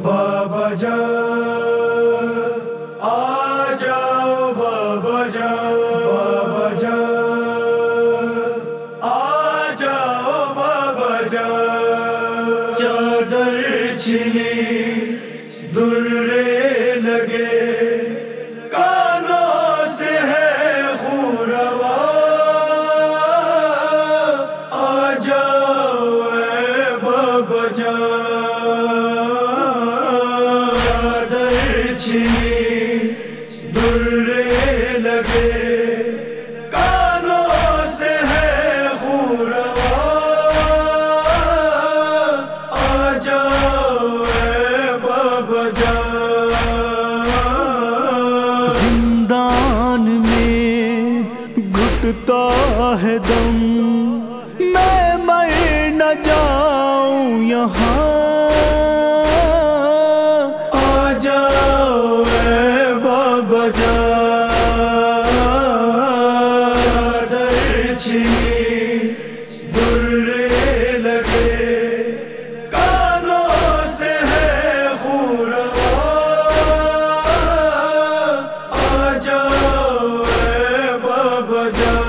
بابا جان آ جاؤ، بابا جان، بابا جان آ جاؤ، بابا جان۔ چادر چھلی درے لگے، کانوں سے ہے خون روا، آ جاؤ اے بابا جان۔ چادر چھلی درے لگے، کانوں سے ہے خون روا، آ جاؤ اے بابا جان۔ زندان میں گھٹتا ہے دم، میں مر نہ جاؤں یہاں، آ جاؤ اے بابا جان۔ چادر چھلی درے لگے، کانوں سے ہے خون روا، آ جاؤ اے بابا جان۔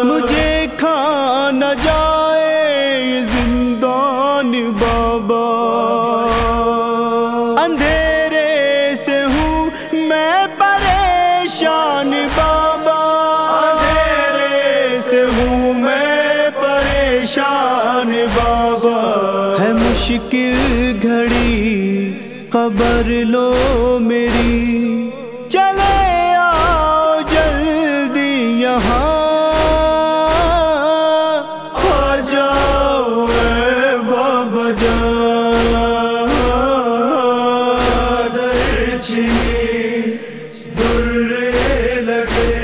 مجھے کھا نہ جائے یہ زندان بابا، اندھیرے سے ہوں میں پریشان بابا، اندھیرے سے ہوں میں پریشان بابا۔ ہے مشکل گھڑی خبر لو میری، چلے آؤ جلدی یہاں، آ جاؤ اے بابا جان۔ چادر چھلی درے لگے،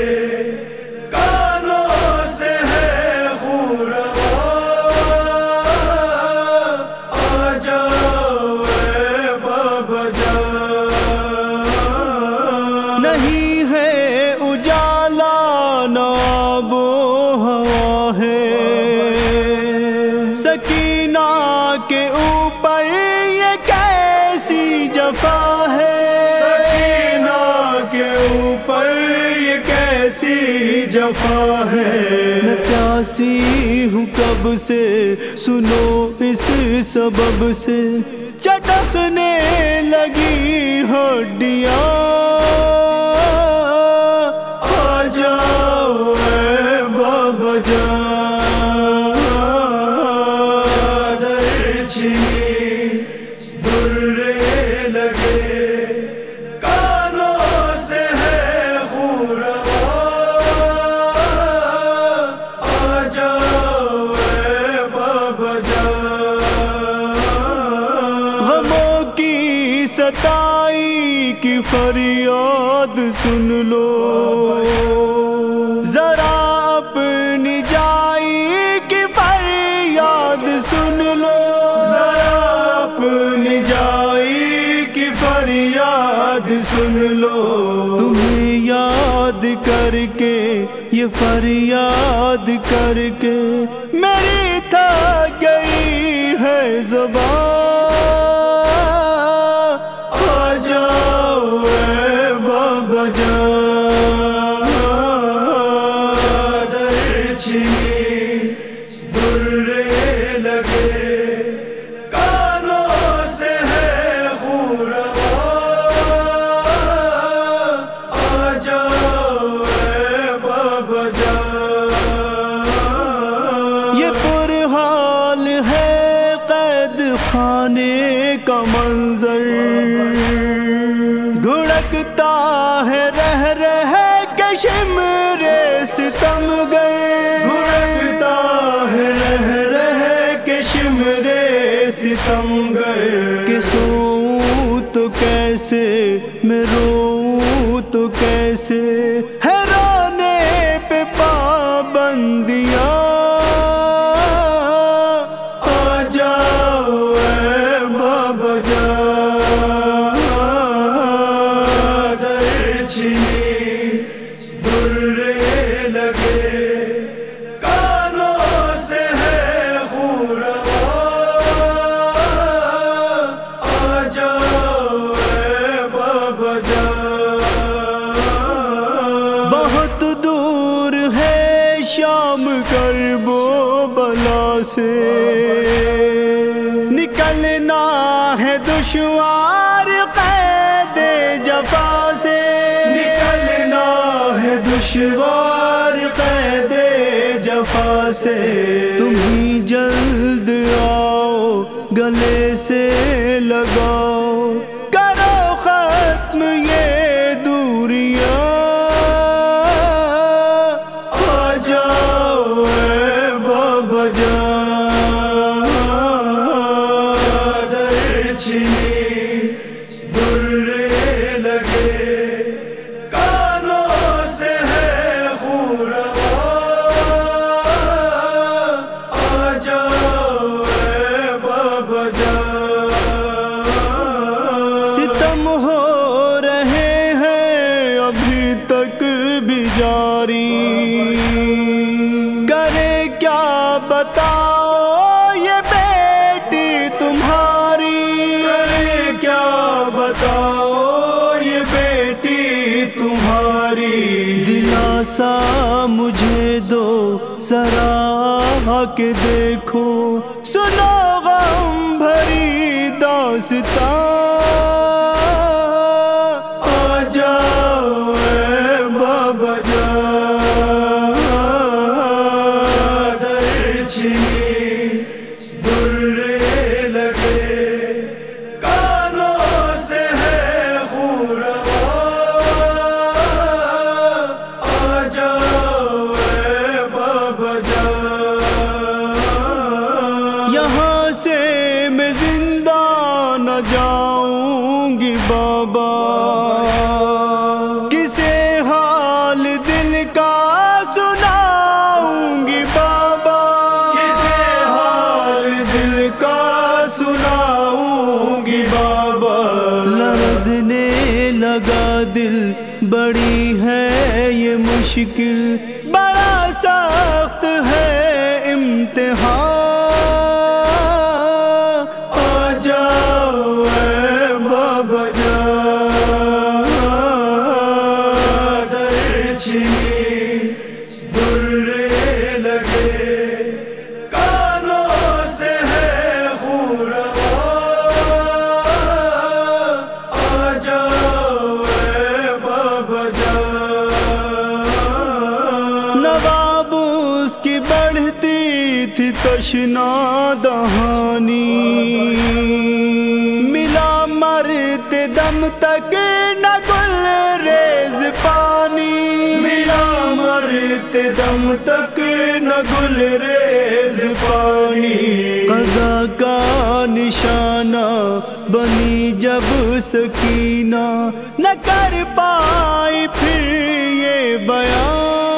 کانوں سے ہے خون روا، آ جاؤ اے بابا جان۔ نہیں ہے اجالا نہ آب و ہوا ہے، سکینہ کے اوپر یہ کیسی جفا ہے، سکینہ کے اوپر یہ کیسی جفا ہے۔ میں پیاسی ہوں کب سے، سنو اس سبب سے چٹکنے لگی ہڈیاں، آ جاؤ اے بابا جان۔ چادر چھلی درے لگے، کانوں سے ہے خون روا، آ جاؤ اے بابا جان۔ غموں کی ستائی کی فریاد سن لو، ذرا اپنی جائی کی فریاد سن لو، ذرا اپنی جائی کی فریاد سن لو۔ تمہیں یاد کر کے یہ فریاد کر کے میری تھک گئی ہے زبان، آ جاؤ اے بابا جان۔ چادر چھلی درے لگے، کانوں سے ہے خون روا، آ جاؤ اے بابا جان۔ یہ پرحال ہے قید خانے کا منظر، گھڑکتا ہے رہ کے شمرے ستمگر، گھڑکتا ہے رہ کے شمرے ستمگر، کہ سوؤں تو کیسے میں روؤں تو کیسے، ہے رونے پہ پابندیاں، آ جاؤ اے بابا جان۔ چادر چھلی درے لگے، کانوں سے ہے خون روا، شام کرب و بلا سے نکلنا ہے دشوار قید جفا سے نکلنا ہے دشوار قید جفا سے تم ہی جلد آؤ گلے سے لگاؤ کرو ختم یہ دوریاں آ جاؤ اے بابا جان چادر چھنی درے لگے کانوں سے ہے خون روا آ جاؤ اے بابا جان ستم ہو رہے ہیں ابھی تک بھی جاری کرے کیا بتاؤ یہ بیٹی تمہاری کرے کیا بتاؤ یہ بیٹی تمہاری دلاسا مجھے دو ذرا آ کے دیکھو سنو غم بھری داستان آ جاؤ اے بابا جان چادر چھنی درے لگے کانوں سے ہے خون روا آ جاؤ اے بابا جان یہاں سے میں زندہ نہ جاؤں گی بابا کسے حال دل کا سناؤں گی بابا کسے حال دل کا سناؤں گی بابا لرزنے لگا دل بڑی ہے یہ مشکل بڑا سخت ہے امتحان آ جاؤ اے بابا جان چادر چھنی درے لگے کانوں سے ہے خون روا آ جاؤ اے بابا جان نواب اس کی بڑھتی تھی تشنا دہانی ملا مرتے دم تک نہ گل ریز پانی ملا مرتے دم تک نہ گل ریز پانی قضا کا نشانہ بنی جب سکینہ نہ کر پائی پھر یہ بیان